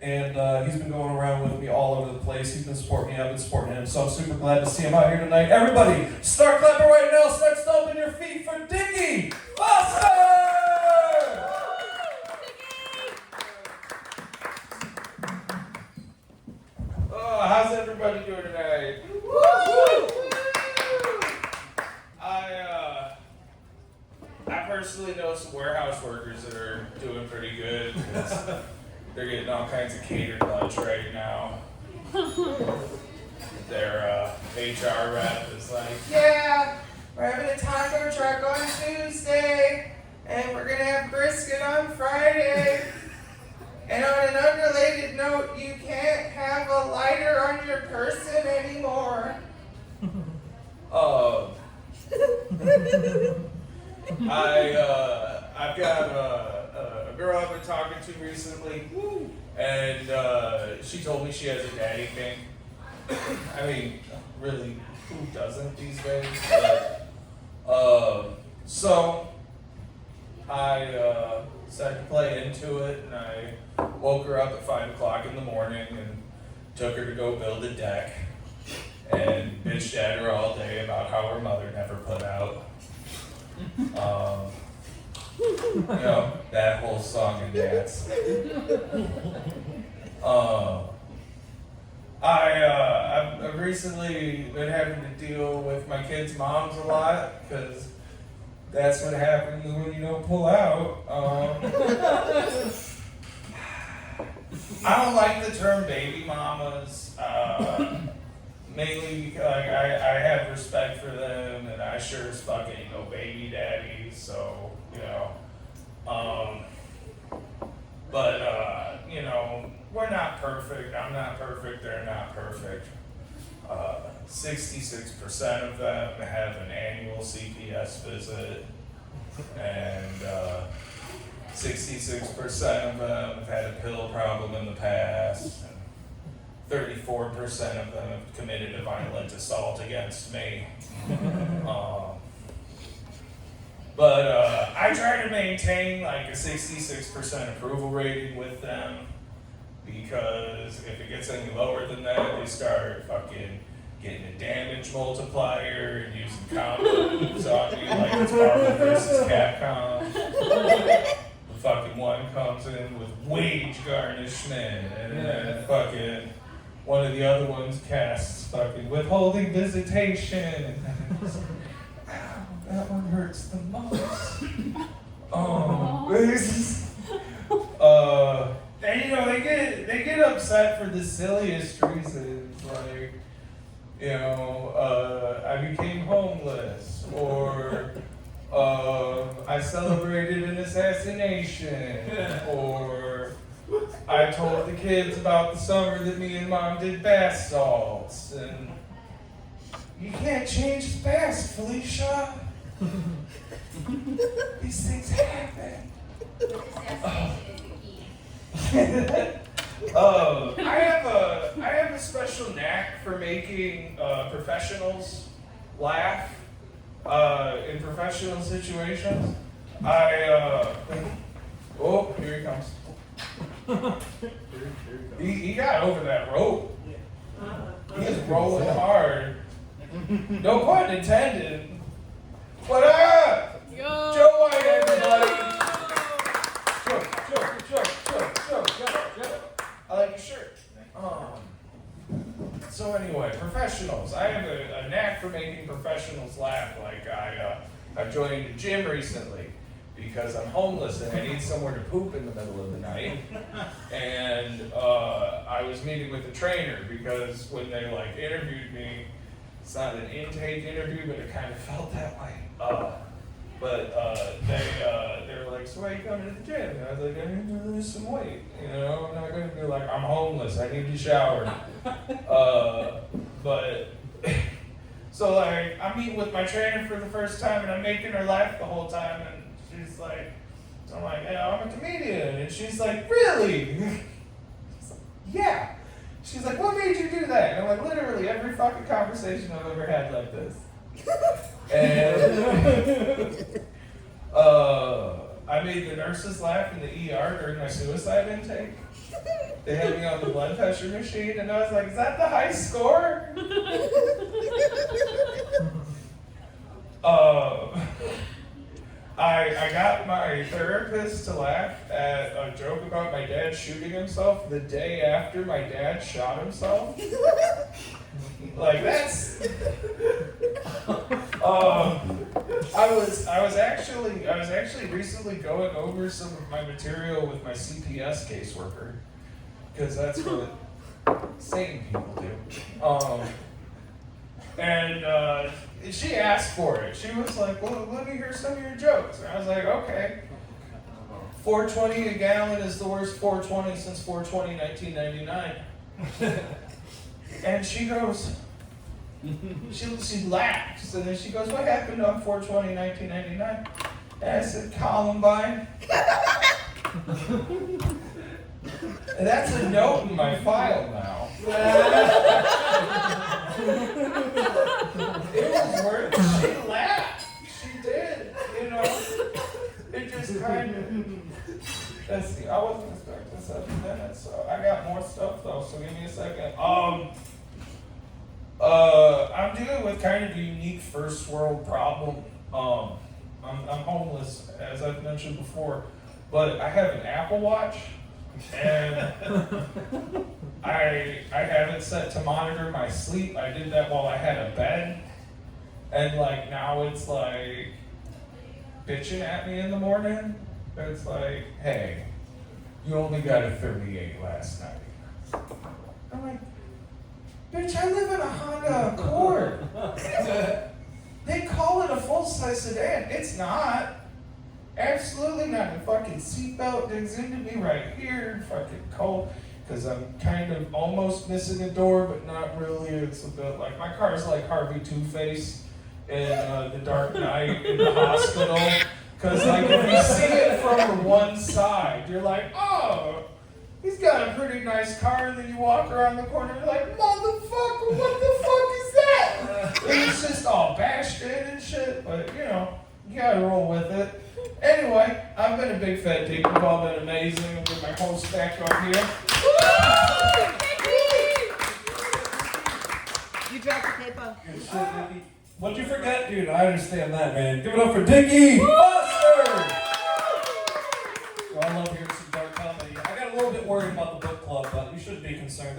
and he's been going around with me all over the place. He's been supporting me, I've been supporting him, so I'm super glad to see him out here tonight. Everybody, start clapping right now. Start stomping your feet for Dickie Foster! Oh, how's everybody doing tonight? I personally know some warehouse workers that are doing pretty good because they're getting all kinds of catered lunch right now. Their HR rep is like, yeah, we're having a taco truck on Tuesday, and we're gonna have brisket on Friday. And on an unrelated note, you can't have a lighter on your person anymore. I've got a girl I've been talking to recently, and she told me she has a daddy thing. I mean, really, who doesn't these days? So I decided to play into it, and I woke her up at 5 o'clock in the morning and took her to go build a deck, and bitched at her all day about how her mother never put out. You know, that whole song and dance. I've recently been having to deal with my kids' moms a lot, because that's what happens when you don't pull out. I don't like the term baby mamas, mainly because I have respect for them, and I sure as fuck ain't no baby daddy, so, you know. You know, we're not perfect. I'm not perfect. They're not perfect. 66% of them have an annual CPS visit, and 66% of them have had a pill problem in the past, and 34% of them have committed a violent assault against me. I try to maintain like a 66% approval rating with them, because if it gets any lower than that, they start fucking getting a damage multiplier and using combo moves on me like it's Marvel vs. Capcom. The fucking one comes in with wage garnishment, and then fucking one of the other ones casts fucking withholding visitation. Ow, that one hurts the most. And you know, they get upset for the silliest reasons, like, you know, I became homeless, or I celebrated an assassination, or I told the kids about the summer that me and mom did bath salts, and you can't change the past, Felicia. These things happen. I have a special knack for making professionals laugh in professional situations. Oh, here he comes. He got over that rope. He is rolling hard. No pun intended. What up? Yo. Joe White, everybody. Joe. I like your shirt. So anyway, professionals. I have a knack for making professionals laugh. Like I joined a gym recently because I'm homeless and I need somewhere to poop in the middle of the night. And I was meeting with a trainer because when they like interviewed me, it's not an intake interview, but it kind of felt that way. They were like, so why are you coming to the gym? And I was like, I need to lose some weight. You know, I'm not going to be like, I'm homeless, I need to shower. So like, I'm meeting with my trainer for the first time, and I'm making her laugh the whole time, and she's like, I'm like, yeah, I'm a comedian. And she's like, really? She's like, yeah. She's like, what made you do that? And I'm like, literally every fucking conversation I've ever had like this. And I made the nurses laugh in the ER during my suicide intake. They had me on the blood pressure machine, and I was like, "Is that the high score?" I got my therapist to laugh at a joke about my dad shooting himself the day after my dad shot himself. Like that's. I was actually recently going over some of my material with my CPS caseworker, because that's what sane people do. And she asked for it. She was like, "Well, let me hear some of your jokes." And I was like, "Okay." 420 a gallon is the worst 420 since 420 1999. And she goes, she laughs, and then she goes, "What happened on 420 1999? And I said, "Columbine." And that's a note in my file now. It was worth it. She laughed. She did, you know. It just kind of. Let's see, I wasn't expecting 7 minutes, so I got more stuff though, so give me a second. I'm dealing with kind of a unique first world problem. I'm homeless, as I've mentioned before, but I have an Apple Watch, and I have it set to monitor my sleep. I did that while I had a bed, and like now it's like bitching at me in the morning. It's like, "Hey, you only got a 38 last night." I'm like, "Bitch, I live in a Honda Accord." They call it a full-size sedan. It's not. Absolutely not. The fucking seatbelt digs into me right here. Fucking cold. Because I'm kind of almost missing a door, but not really. It's a bit like, my car's like Harvey Two-Face in The Dark Knight in the hospital. Because like if you see it from the one side, you're like, "Oh, he's got a pretty nice car," and then you walk around the corner and you're like, "Motherfucker, what the fuck is that?" And it's just all bashed in and shit, but you know, you gotta roll with it. Anyway, I've been a big fat dick. You've all been amazing. I'll get my host back up here. You dropped the paper. Good shit, Dickie. What'd you forget, dude? I understand that, man. Give it up for Dickie Foster! So I love hearing some dark comedy. I got a little bit worried about the book club, but you shouldn't be concerned.